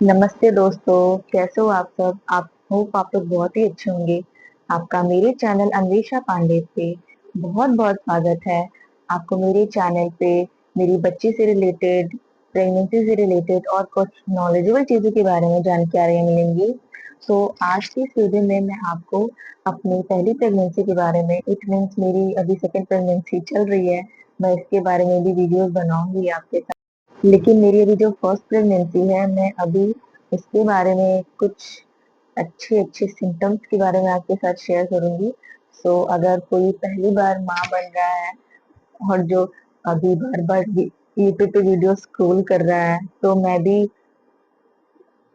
नमस्ते दोस्तों, कैसे हो आप सब? आप होप आप लोग बहुत ही अच्छे होंगे। आपका मेरे चैनल अन्वेषा पांडे पे बहुत बहुत स्वागत है। आपको मेरे चैनल पे मेरी बच्ची से रिलेटेड, प्रेगनेंसी से रिलेटेड और कुछ नॉलेजेबल चीजों के बारे में जानकारियां मिलेंगी। सो आज की इस वीडियो में मैं आपको अपनी पहली प्रेगनेंसी के बारे में, इट मीन्स मेरी अभी सेकेंड प्रेगनेंसी चल रही है, मैं इसके बारे में भी वीडियोस बनाऊंगी आपके साथ। लेकिन मेरी अभी जो फर्स्ट प्रेगनेंसी है, मैं अभी इसके बारे में कुछ अच्छे अच्छे सिम्टम्स के बारे में आपके साथ शेयर करूंगी। सो अगर कोई पहली बार माँ बन रहा है और जो अभी बार बार यूट्यूब पे वीडियो स्क्रॉल कर रहा है, तो मैं भी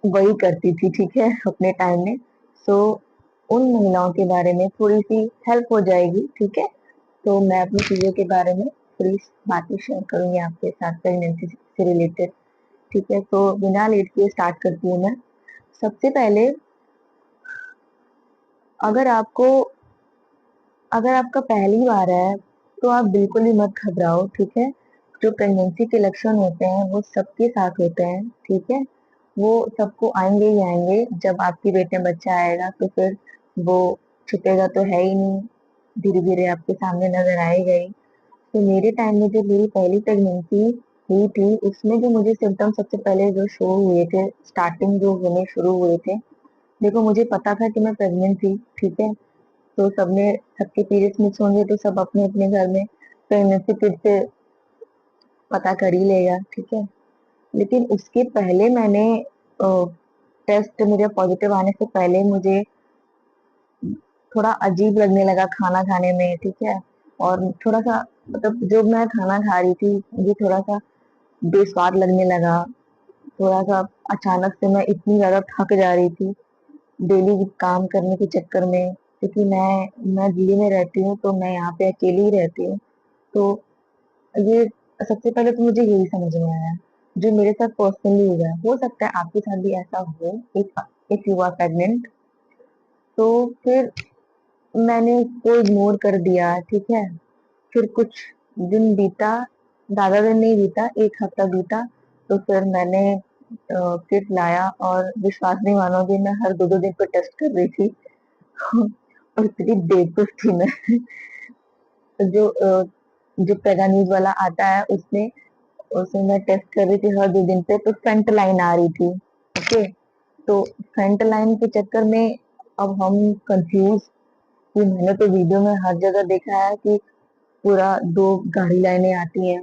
वही करती थी, ठीक है, अपने टाइम में। सो उन महिलाओं के बारे में थोड़ी सी हेल्प हो जाएगी, ठीक है। तो मैं अपनी चीजों के बारे में थोड़ी बातें शेयर करूंगी आपके साथ प्रेगनेंसी से रिलेटेड। ठीक है, तो बिना लेट किए स्टार्ट करती हूँ मैं। सबसे पहले, अगर आपको अगर आपका पहली बार है तो आप बिल्कुल भी मत घबराओ, ठीक है। जो प्रेगनेंसी के लक्षण होते हैं वो सबके साथ होते हैं, ठीक है। वो सबको आएंगे ही आएंगे। जब आपके पेट में बच्चा आएगा तो फिर वो छुपेगा तो है ही नहीं, धीरे धीरे आपके सामने नजर आएगा ही। तो मेरे टाइम में जब मेरी पहली प्रेगनेंसी हुई थी, उसमें जो मुझे सिम्टम सबसे पहले जो शो हुए थे, स्टार्टिंग जो होने शुरू हुए थे, देखो मुझे पता था कि मैं प्रेग्नेंट थी, ठीक है। तो सबके पीरियड्स मिस होंगे तो सब अपने अपने घर में प्रेगनेंसी किट से पता कर ही लेगा, ठीक है। लेकिन उसके पहले मैंने टेस्ट मेरे पॉजिटिव आने से पहले मुझे थोड़ा अजीब लगने लगा खाना खाने में, ठीक है। और थोड़ा सा, मतलब जो मैं खाना खा रही थी मुझे थोड़ा सा बेस्वाद लगने लगा। थोड़ा सा अचानक से मैं इतनी ज्यादा थक जा रही थी डेली काम करने के चक्कर में, क्योंकि मैं दिल्ली में रहती हूँ, तो मैं यहाँ पे अकेली ही रहती हूँ। तो ये सबसे पहले तो मुझे यही समझ में आया, जो मेरे साथ पर्सनली हुआ है, हो सकता है आपके साथ भी ऐसा हो इफ यू आर प्रेग्नेंट। तो फिर मैंने उसको इग्नोर कर दिया, ठीक है। फिर कुछ दिन बीता, ज्यादा दिन नहीं बीता, एक हफ्ता बीता। तो फिर मैंने किट लाया और विश्वास नहीं मानोगे, मैं हर दो दो दिन पर टेस्ट कर रही थी। और इतनी बेवकूफ थी मैं। जो जो पेगा न्यूज वाला आता है उसमें उसमें मैं टेस्ट कर रही थी हर दो दिन पे, तो फ्रंट लाइन आ रही थी, ओके। तो फ्रंट लाइन के चक्कर में अब हम कंफ्यूज, कि मैंने तो वीडियो में हर जगह देखा है कि पूरा दो गाड़ी लाइनें आती हैं।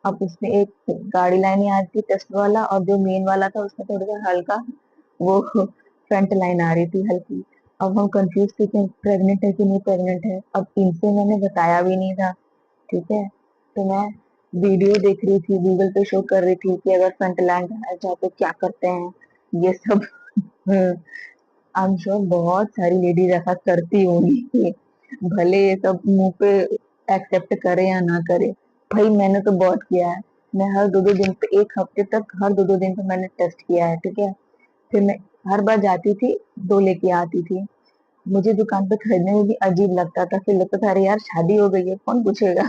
अब उसमें एक गाड़ी लाइनें आती टेस्ट वाला, और जो मेन वाला था उसमें थोड़ा सा हल्का वो फ्रंट लाइन आ रही थी हल्की। अब हम कंफ्यूज थे कि प्रेग्नेंट है कि नहीं प्रेग्नेंट है। अब इनसे मैंने बताया भी नहीं था, ठीक है। तो मैं वीडियो देख रही थी, गूगल पे शो कर रही थी कि अगर फ्रंट लाइन आ जाए तो क्या करते हैं, ये सब। आई एम श्योर बहुत सारी लेडीज ऐसा करती होंगी, भले ये सब मुंह पे एक्सेप्ट करे या ना करे। भाई मैंने तो बहुत किया है। मैं हर दो दो दिन पे, एक हफ्ते तक हर दो दो दिन पे मैंने टेस्ट किया है, ठीक है। फिर मैं हर बार जाती थी, दो लेके आती थी। मुझे दुकान पे खरीदने में भी अजीब लगता था, फिर लगता था अरे यार शादी हो गई है, कौन पूछेगा।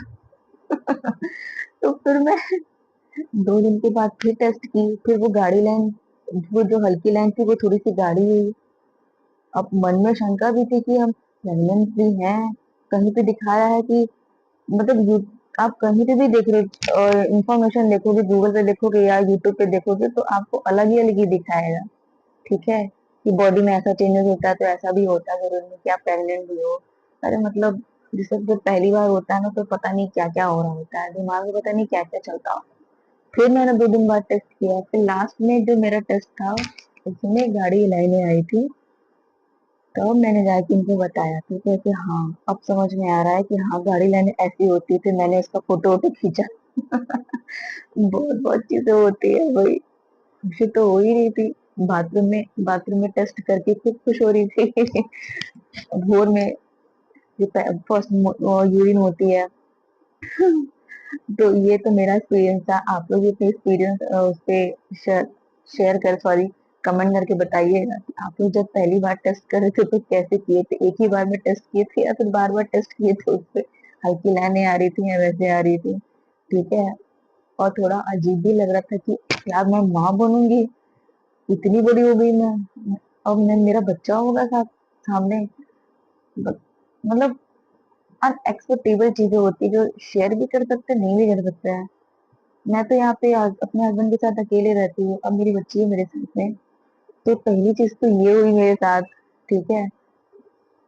तो फिर मैं दो दिन के बाद फिर टेस्ट की, फिर वो गाड़ी लाइन, वो जो हल्की लाइन थी वो थोड़ी सी गाढ़ी हुई। अब मन में शंका भी थी कि हम प्रेगनेंट भी हैं, कहीं पे दिखाया है कि, मतलब आप कहीं पे भी देख रहे और इंफॉर्मेशन देखोगे, गूगल पे देखोगे या यूट्यूब पे देखोगे, तो आपको अलग ही दिखाएगा, ठीक है। कि बॉडी में ऐसा चेंजेस होता है तो ऐसा भी होता है, जरूरी नहीं कि आप प्रेग्नेंट भी हो। अरे मतलब जिसे जब पहली बार होता है ना, तो पता नहीं क्या क्या हो रहा होता है दिमाग में, पता नहीं क्या क्या चलता हो। फिर मैंने दो दिन बाद टेस्ट किया, फिर लास्ट में जो मेरा टेस्ट था उसमें गाड़ी लाइनें आई थी। तब मैंने जाके इनको बताया, ठीक है, कि हाँ अब समझ में आ रहा है कि हाँ गाड़ी लाइनें ऐसी होती थी, मैंने इसका फोटो वोटो खींचा। बहुत बहुत चीजें होती है भाई। खुशी तो हो ही रही थी, बाथरूम में टेस्ट करके खूब खुश हो रही थी। भोर में जो फर्स्ट यूरिन होती है। तो ये तो मेरा एक्सपीरियंस था। आप लोग अपने एक्सपीरियंस उस पे शेयर शेयर कर सॉरी कमेंट करके बताइएगा कि आप लोग जब पहली बार टेस्ट कर रहे थे तो कैसे किए थे, एक ही बार में टेस्ट किए थे या फिर बार बार टेस्ट किए थे, उस पे हल्की लाइनें आ रही थी या वैसे आ रही थी, ठीक है। और थोड़ा अजीब भी लग रहा था कि यार मैं माँ बनूंगी, इतनी बड़ी हो गई मैं, अब मैं मेरा बच्चा होगा साथ सामने। ब- मतलब अनएक्सपेक्टेबल चीजें होती है जो शेयर भी कर सकते हैं, नहीं भी कर सकते हैं। मैं तो यहाँ पे अपने हस्बैंड के साथ अकेले रहती हूँ, अब मेरी बच्ची है मेरे साथ में। तो पहली चीज तो ये हुई मेरे साथ, ठीक है,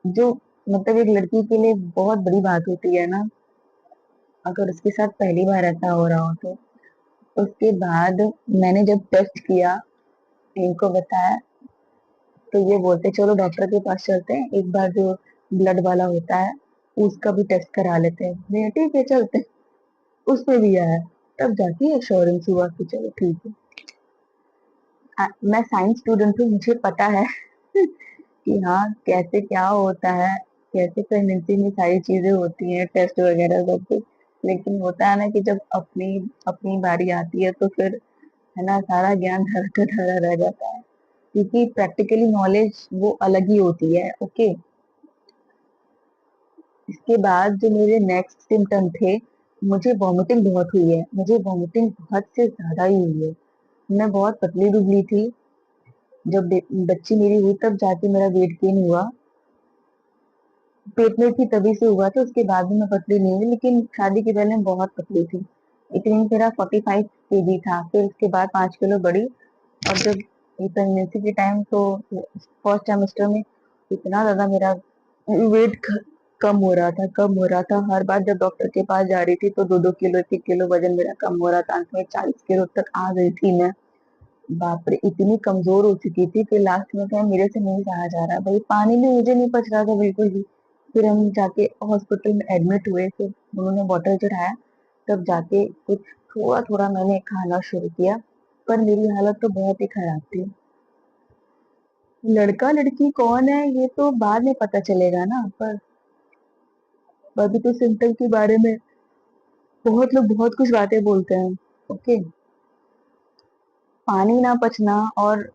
जो मतलब एक लड़की के लिए बहुत बड़ी बात होती है ना, अगर उसके साथ पहली बार ऐसा हो रहा हो तो। उसके बाद मैंने जब टेस्ट किया, इनको बताया, तो ये बोलते चलो डॉक्टर के पास चलते हैं, एक बार जो ब्लड वाला होता है उसका भी टेस्ट करा लेते हैं। मैं ठीक है चलते हैं। उसमें भी आया, तब जाके एश्योरेंस हुआ कि चलो ठीक है। मैं साइंस स्टूडेंट हूँ, मुझे पता है कि हाँ कैसे क्या होता है, कैसे प्रेगनेंसी में सारी चीजें होती हैं, टेस्ट वगैरह सब कुछ। लेकिन होता है ना कि जब अपनी अपनी बारी आती है तो फिर है ना, सारा ज्ञान धरा का धरा रह जाता है, क्योंकि प्रैक्टिकली नॉलेज वो अलग ही होती है। ओके। इसके बाद जो मेरे नेक्स्ट सिम्टम थे, मुझे वॉमिटिंग बहुत हुई है, मुझे वॉमिटिंग बहुत से ज्यादा ही हुई है। मैं बहुत पतली दुबली थी, जब बच्ची मेरी हुई तब जाके मेरा वेट गेन हुआ। पेट में थी तभी से हुआ था, उसके बाद भी मैं पतली नहीं हुई, लेकिन शादी के पहले मैं बहुत पतली थी। इतनी मेरा 45 kg था, फिर उसके बाद 5 किलो बढ़ी। और जब प्रेगनेंसी के टाइम तो फर्स्ट सेमेस्टर में इतना ज्यादा मेरा वेट कम हो रहा था, कम हो रहा था। हर बार जब डॉक्टर के पास जा रही थी तो 2-2 किलो 1-1 किलो वजन मेरा कम हो रहा था, अंत में 40 किलो तक आ गई थी मैं। बाप रे, इतनी कमजोर हो चुकी थी कि लास्ट में क्या मेरे से नहीं सहा जा रहा भाई, पानी भी मुझे नहीं पच रहा था बिल्कुल भी। फिर हम जाके हॉस्पिटल में एडमिट हुए, फिर उन्होंने बॉटल चढ़ाया, तब जाके कुछ थोड़ा थोड़ा मैंने खाना शुरू किया। पर मेरी हालत तो बहुत ही खराब थी। लड़का लड़की कौन है ये तो बाद में पता चलेगा ना, पर अभी तो सिम्टम के बारे में बहुत लोग बहुत कुछ बातें बोलते हैं। ओके। पानी ना पचना, और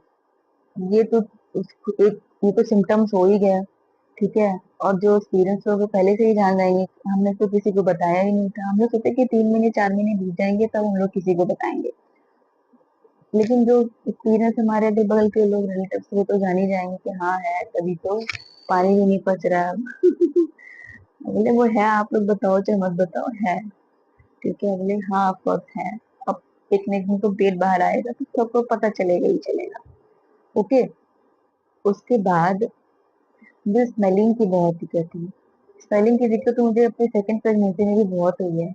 ये तो एक ये तो सिम्टम्स हो ही गया, ठीक है। और जो एक्सपीरियंस लोग वो पहले से ही जान जाएंगे, हमने तो किसी को बताया ही नहीं था, हम लोग सोचे कि 3 महीने 4 महीने बीत जाएंगे तब हम लोग किसी को बताएंगे। लेकिन जो एक्सपीरियंस हमारे अगल बगल के लोग रिलेटिव्स वो तो जान ही जाएंगे कि हाँ है, तभी तो पानी भी नहीं पच रहा है। बोले वो है, आप लोग बताओ चाहे मत बताओ है, ठीक है। बोले हाँ ऑफ कोर्स है। अब एक न एक दिन तो पेट बाहर आएगा तो सबको पता चलेगा ही चलेगा। ओके। उसके बाद मुझे स्मेलिंग की बहुत दिक्कत थी। स्मेलिंग की दिक्कत तो मुझे अपनी सेकंड प्रेगनेंसी में भी बहुत हुई है।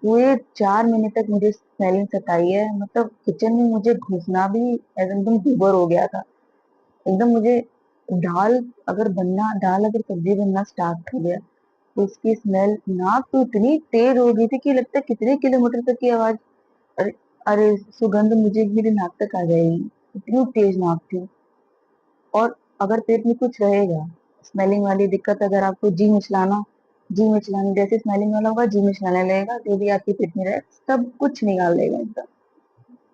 पूरे 4 महीने तक मुझे स्मेलिंग सताई है, मतलब किचन में मुझे घुसना भी एकदम दूभर हो गया था। एकदम मुझे दाल दाल अगर सब्जी बनना स्टार्ट हो गया तो उसकी स्मेल, नाक तो इतनी तेज हो गई थी कि लगता है कितने किलोमीटर तक की आवाज। अरे, अरे सुगंध मुझे मेरे नाक तक आ जाएगी, इतनी तेज नाक थी। और अगर पेट में कुछ रहेगा, स्मेलिंग वाली दिक्कत, अगर आपको जी मिचलाना जैसे स्मेलिंग वाला होगा, जी मिचलाने लगेगा, जो भी आपके पेट में रहे सब कुछ निकाल देगा एकदम,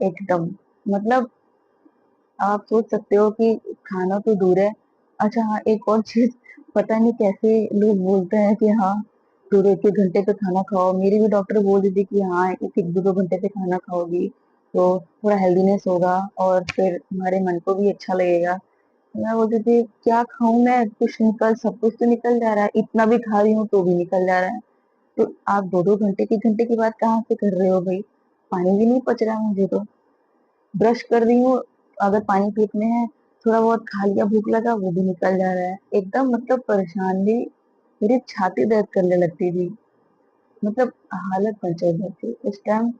एकदम। मतलब आप सोच सकते हो कि खाना तो दूर है। अच्छा हाँ, एक और चीज, पता नहीं कैसे लोग बोलते हैं कि हाँ दो 1-1 घंटे पे खाना खाओ। मेरी भी डॉक्टर बोल रही थी कि हाँ 1-1 2-2 घंटे पे खाना खाओगी तो थोड़ा हेल्दीनेस होगा और फिर हमारे मन को भी अच्छा लगेगा। मैं बोलती थी क्या खाऊं मैं, कुछ निकल सब कुछ तो निकल जा रहा है, इतना भी खा रही हूँ तो भी निकल जा रहा है। तो आप 2-2 घंटे की बात कहाँ से कर रहे हो भाई, पानी भी नहीं पच रहा है मुझे तो। ब्रश कर रही हूँ, अगर पानी पेट में है, थोड़ा बहुत खा लिया, भूख लगा वो भी निकल जा रहा है एकदम। मतलब परेशान भी, मेरी छाती दर्द करने लगती थी, मतलब हालत पंचर थी उस टाइम।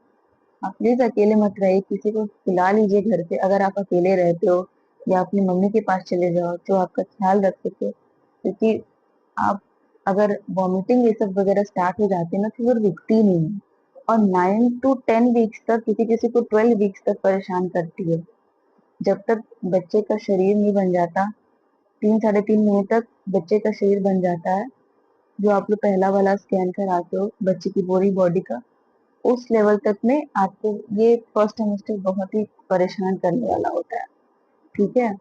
आप प्लीज अकेले मत रहिए, किसी को बुला लीजिए घर पे अगर आप अकेले रहते हो, या अपनी मम्मी के पास चले जाओ जो आपका ख्याल रख सके, क्योंकि आप अगर वॉमिटिंग ये सब वगैरह स्टार्ट हो जाती है ना तो वो रुकती नहीं है। और 9 to 10 वीक्स तक, किसी किसी को 12 वीक्स तक परेशान करती है, जब तक बच्चे का शरीर नहीं बन जाता। 3-3.5 महीने तक बच्चे का शरीर बन जाता है, जो आप लोग पहला वाला स्कैन कराते हो बच्चे की पूरी बॉडी का, उस लेवल तक में आपको ये फर्स्ट सेमेस्टर बहुत ही परेशान करने वाला होता है, ठीक है।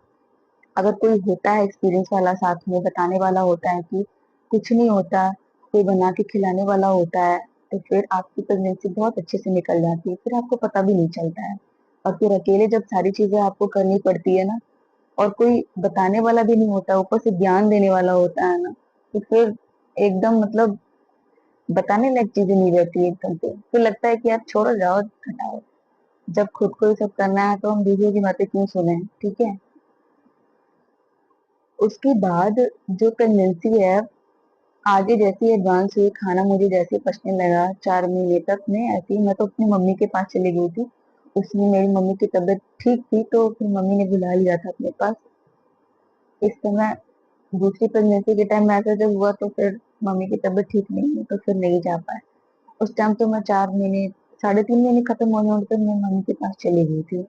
अगर कोई होता है एक्सपीरियंस वाला साथ में बताने वाला होता है कि कुछ नहीं होता, कोई बना के खिलाने वाला होता है, तो फिर आपकी प्रेगनेंसी बहुत अच्छे से निकल जाती है, फिर आपको पता भी नहीं चलता है। और फिर अकेले जब सारी चीजें आपको करनी पड़ती है ना, और कोई बताने वाला भी नहीं होता, ऊपर से ज्ञान देने वाला होता है ना, तो फिर एकदम मतलब बताने लायक चीजें नहीं रहती एकदम से, फिर लगता है कि यार छोड़ो, जाओ, हटाओ। जब खुद को ये सब करना है तो हम दूसरों की बातें क्यों सुने, ठीक है। उसके बाद जो प्रेगनेंसी है, आगे जैसे एडवांस हुई, खाना मुझे जैसे पचने लगा 4 महीने तक में, ऐसे ही मैं तो अपनी मम्मी के पास चली गई थी। उसमें मेरी मम्मी की तबीयत ठीक थी, तो फिर मम्मी ने बुला लिया था अपने पास। इस समय दूसरी प्रेगनेंसी के टाइम में ऐसा जब हुआ, तो फिर मम्मी की तबीयत ठीक नहीं है, तो फिर नहीं जा पाए। उस टाइम तो मैं 4 महीने, 3.5 महीने खत्म होने होने तक मैं मम्मी के पास चली गई थी।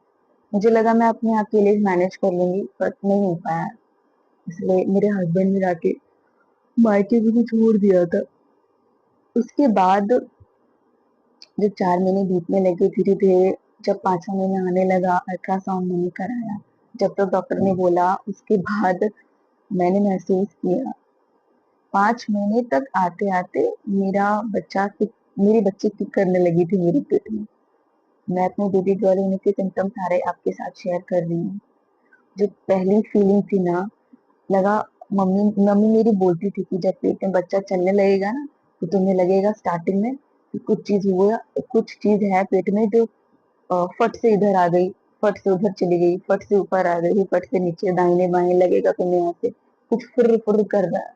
मुझे लगा मैं अपने अकेले मैनेज कर लूंगी, बट नहीं हो पाया, इसलिए मेरे हस्बैंड ने जाके मायके भी छोड़ दिया था। उसके बाद जब 4 महीने बीतने लगे, धीरे धीरे जब 5वां महीना आने लगा, अल्ट्रासाउंड मैंने कराया। जब तक डॉक्टर ने बोला, उसके बाद मैंने महसूस किया, 5 महीने तक आते आते मेरी बच्ची किक करने लगी थी मेरे पेट में। मैं अपने बेबी गर्ल होने के सिम्टम सारे आपके साथ शेयर कर रही हूँ। जो पहली फीलिंग थी ना, लगा, मम्मी मम्मी मेरी बोलती थी कि जब पेट में बच्चा चलने लगेगा ना, तो तुम्हें लगेगा स्टार्टिंग में कि कुछ चीज हुआ, कुछ चीज है पेट में जो फट से इधर आ गई, फट से उधर चली गई, फट से ऊपर आ गई, फट से नीचे, दाहिने बाएं लगेगा तुम्हें, यहाँ से कुछ फुर फुर कर रहा है।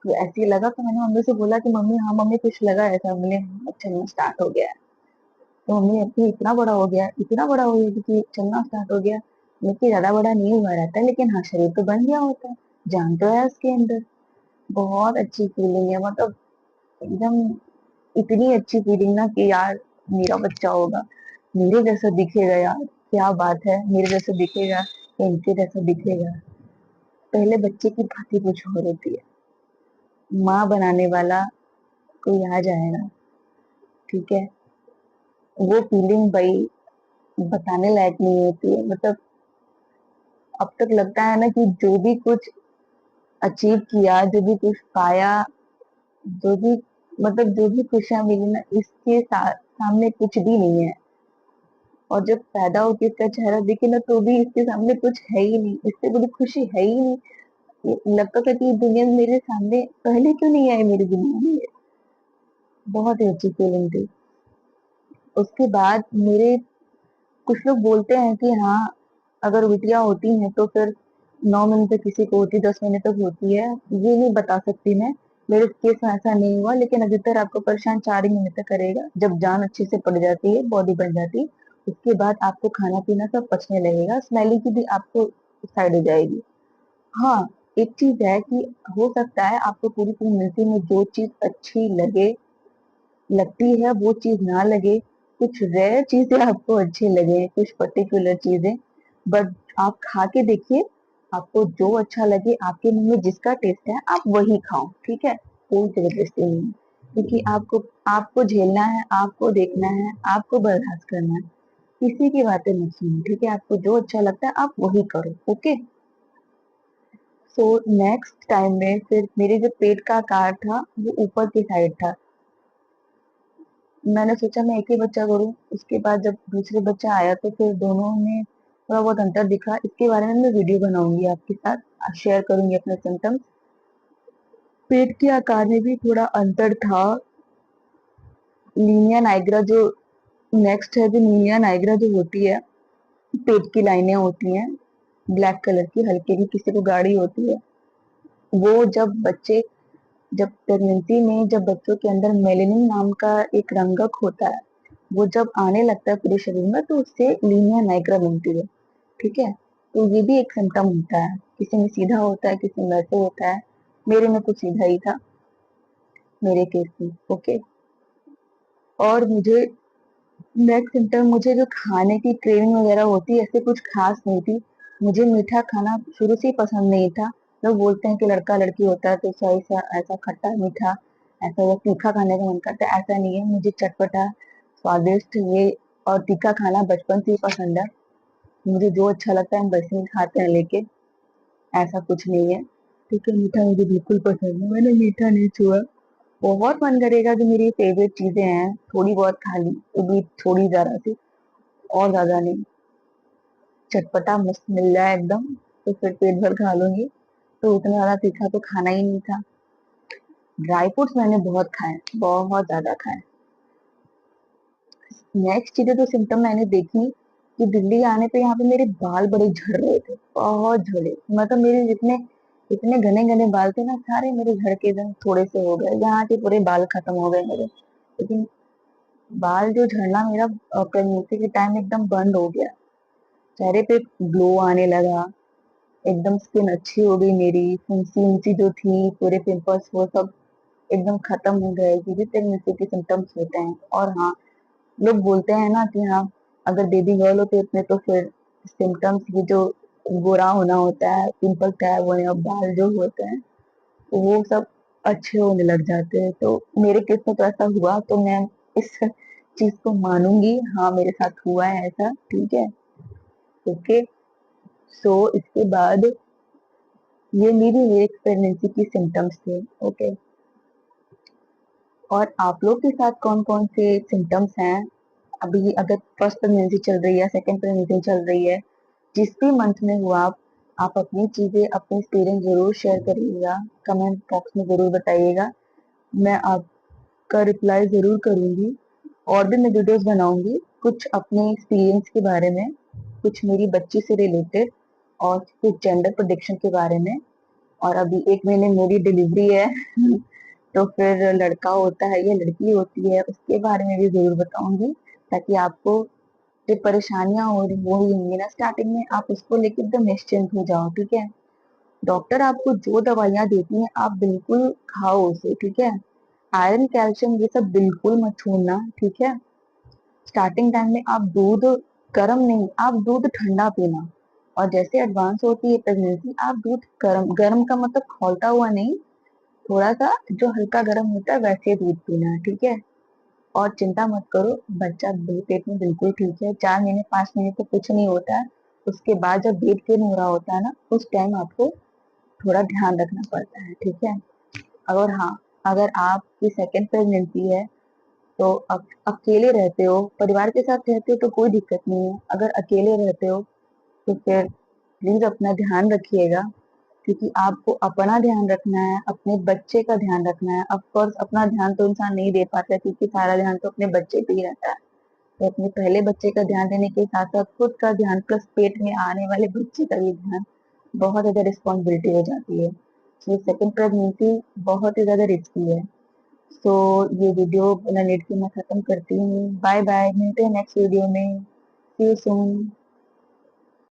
तो ऐसे ही लगा, तो मैंने मम्मी से बोला कि मम्मी, हाँ मम्मी कुछ लगा ऐसा, बोले "हाँ, चलना स्टार्ट हो गया है।" तो मम्मी, अभी इतना बड़ा हो गया, इतना बड़ा हो गया कि चलना स्टार्ट हो गया? लेकिन ज्यादा बड़ा नहीं हुआ रहता है, लेकिन हाँ शरीर तो बन गया होता है, जान तो है उसके अंदर। बहुत अच्छी फीलिंग है, मतलब एकदम इतनी अच्छी फीलिंग ना कि यार मेरा बच्चा होगा, मेरे जैसा दिखेगा यार, क्या बात है, मेरे जैसा दिखेगा, इनके जैसा दिखेगा। पहले बच्चे की बात ही कुछ और होती है, माँ बनाने वाला कोई आ जाएगा, ठीक है, वो फीलिंग भाई बताने लायक नहीं होती है। मतलब अब तक लगता है ना कि जो भी कुछ अचीव किया, जो भी कुछ पाया, जो भी मतलब जो भी खुशियां मिली ना, इसके सामने कुछ भी नहीं है। और जब पैदा होके इसका चेहरा दिखे ना, तो भी इसके सामने कुछ है ही नहीं, इससे बड़ी खुशी है ही नहीं। ये लगता था कि ये दुनिया में मेरे सामने पहले क्यों नहीं आई, मेरी दुनिया में। बहुत ही अच्छी फीलिंग थी। उसके बाद मेरे कुछ लोग बोलते हैं कि हाँ, अगर उल्टियाँ होती हैं तो फिर 9 महीने तक किसी को होती, 10 महीने तक होती है, ये नहीं बता सकती मैं। मेरे केस में ऐसा नहीं हुआ, लेकिन अधिकतर आपको परेशान 4 ही महीने तक करेगा, जब जान अच्छे से पड़ जाती है, बॉडी बन जाती है। उसके बाद आपको खाना पीना सब पचने लगेगा, स्मेलिंग की भी आपको साइड हो जाएगी। हाँ, एक चीज है कि हो सकता है आपको पूरी प्रेगनेंसी में जो चीज अच्छी लगती है वो चीज ना लगे, कुछ रेयर चीजें आपको अच्छी लगे, कुछ पर्टिकुलर चीजें, बट आप खा के देखिए, आपको जो अच्छा लगे, आपके मुंह में जिसका टेस्ट है आप वही खाओ, ठीक है, कोई जबरदस्ती नहीं है। क्योंकि आपको आपको झेलना है, आपको देखना है, आपको बर्दाश्त करना है, किसी की बातें मत सुनो, ठीक है, आपको जो अच्छा लगता है आप वही करो, ओके। सो नेक्स्ट टाइम में फिर मेरे जो पेट का आकार था वो ऊपर की साइड था। मैंने सोचा मैं एक ही बच्चा करूं। उसके बाद जब दूसरे बच्चा आया तो फिर दोनों में थोड़ा बहुत अंतर दिखा। इसके बारे में मैं वीडियो बनाऊंगी आपके साथ, शेयर करूंगी अपने सिम्टम्स। पेट के आकार में भी थोड़ा अंतर था। लीनिया नाइग्रा जो नेक्स्ट है, जो लीनिया नाइग्रा जो होती है, पेट की लाइनें होती हैं ब्लैक कलर की, हल्की की, किसी को गाढ़ी होती है, वो जब प्रेगनेंसी में जब बच्चों के अंदर मेलेनिन नाम का एक रंगक होता है, वो जब आने लगता है पूरे शरीर में, तो उससे लीनिया नाइग्रा बनती है, ठीक है। तो ये भी एक सिम्टम होता है, किसी में सीधा होता है, किसी में वैसे होता है। मेरे में तो सीधा ही था, मेरे केस में, ओके। और मुझे नेक्स्ट सिम्टम, मुझे जो खाने की क्रेविंग वगैरह होती है, ऐसे कुछ खास नहीं थी। मुझे मीठा खाना शुरू से ही पसंद नहीं था। लोग बोलते हैं कि लड़का लड़की होता है तो ऐसा ऐसा खट्टा मीठा, ऐसा वो तीखा खाने का मन करता है, ऐसा नहीं है। मुझे चटपटा, स्वादिष्ट ये और तीखा खाना बचपन से ही पसंद है। मुझे जो अच्छा लगता है हम वैसे ही खाते हैं लेके, ऐसा कुछ नहीं है, ठीक है। मीठा मुझे बिल्कुल पसंद है, मैंने मीठा नहीं छुआ। बहुत मन करेगा जो मेरी फेवरेट चीजें हैं थोड़ी बहुत खा ली, वो भी थोड़ी जरा सी, और ज्यादा नहीं, चटपटा मस्त मिल जाए एकदम तो फिर पेट भर खा लूंगी। तो उतना ज्यादा तीखा तो खाना ही नहीं था। ड्राई फ्रूट्स मैंने बहुत खाए, बहुत ज्यादा खाए। नेक्स्ट चीजें जो सिम्टम मैंने देखी कि दिल्ली आने पे यहाँ पे मेरे बाल बड़े झड़ रहे थे, बहुत झड़े। मतलब मेरे जितने इतने घने घने बाल थे ना, सारे मेरे झड़ के एकदम थोड़े से हो गए, यहाँ के पूरे बाल खत्म हो गए मेरे। लेकिन बाल जो झड़ना मेरा प्रेगनेंसी के टाइम एकदम बंद हो गया। चेहरे पे ग्लो आने लगा, एकदम स्किन अच्छी हो गई मेरी, फुंसी उंसी जो थी, पूरे पिंपल्स वो सब एकदम खत्म हो गए। ये भी प्रेगनेंसी के सिम्टम्स होते हैं। और हाँ, लोग बोलते हैं ना कि हाँ, अगर बेबी गर्ल हो पेट में तो फिर सिम्टम्स ये जो गोरा होना होता है, पिंपल गायब होने और बाल जो होते हैं तो वो सब अच्छे होने लग जाते हैं। तो मेरे केस में तो ऐसा हुआ, तो मैं इस चीज को मानूंगी, हाँ मेरे साथ हुआ है ऐसा, ठीक है। ओके। सो इसके बाद ये मेरी एक प्रेगनेंसी की सिम्टम्स थे। ओके। और आप लोग के साथ कौन कौन से सिम्टम्स हैं अभी, अगर फर्स्ट प्रेगनेंसी चल रही है, सेकंड प्रेगनेंसी चल रही है, जिस भी मंथ में हुआ आप अपनी चीजें, अपने एक्सपीरियंस जरूर शेयर करिएगा, कमेंट बॉक्स में जरूर बताइएगा। मैं आपका रिप्लाई जरूर करूंगी। और भी मैं वीडियोस बनाऊंगी, कुछ अपने एक्सपीरियंस के बारे में, कुछ मेरी बच्ची से रिलेटेड, और कुछ जेंडर प्रोडिक्शन के बारे में। और अभी 1 महीने मेरी डिलीवरी है तो फिर लड़का होता है या लड़की होती है उसके बारे में भी जरूर बताऊंगी, ताकि आपको जो परेशानियां हो रही वो ही होंगी ना स्टार्टिंग में, आप उसको लेकर एकदम निश्चिंत हो जाओ, ठीक है। डॉक्टर आपको जो दवाइयां देती हैं आप बिल्कुल खाओ उसे, ठीक है। आयरन कैल्शियम ये सब बिल्कुल मत छोड़ना, ठीक है। स्टार्टिंग टाइम में आप दूध गर्म नहीं, आप दूध ठंडा पीना। और जैसे एडवांस होती है प्रेगनेंसी, आप दूध गर्म, गर्म का मतलब खौलता हुआ नहीं, थोड़ा सा जो हल्का गर्म होता है वैसे दूध पीना है, ठीक है। और चिंता मत करो, बच्चा पेट में बिल्कुल ठीक है, 4 महीने 5 महीने तो कुछ नहीं होता है। उसके बाद जब वेट गेन हो रहा होता है ना, उस टाइम आपको थोड़ा ध्यान रखना पड़ता है, ठीक है। और हाँ, अगर आपकी सेकेंड प्रेगनेंसी है तो अकेले रहते हो, परिवार के साथ रहते हो तो कोई दिक्कत नहीं है, अगर अकेले रहते हो तो फिर प्लीज अपना ध्यान रखिएगा। क्योंकि आपको अपना ध्यान रखना है, अपने बच्चे का ध्यान रखना है। ऑफ कोर्स अपना ध्यान तो इंसान नहीं दे पाता क्योंकि सारा ध्यान तो अपने बच्चे पे ही रहता है। तो अपने पहले बच्चे का ध्यान देने के साथ साथ खुद का ध्यान प्लस पेट में आने वाले बच्चे का भी ध्यान, बहुत ज्यादा रिस्पॉन्सिबिलिटी हो जाती है। तो सेकंड प्रेगनेंसी बहुत ही ज्यादा रिस्की है। तो ये वीडियो बिना नेट के मैं खत्म करती हूँ। बाय बाय, मिलते हैं नेक्स्ट वीडियो में। सी यू सून।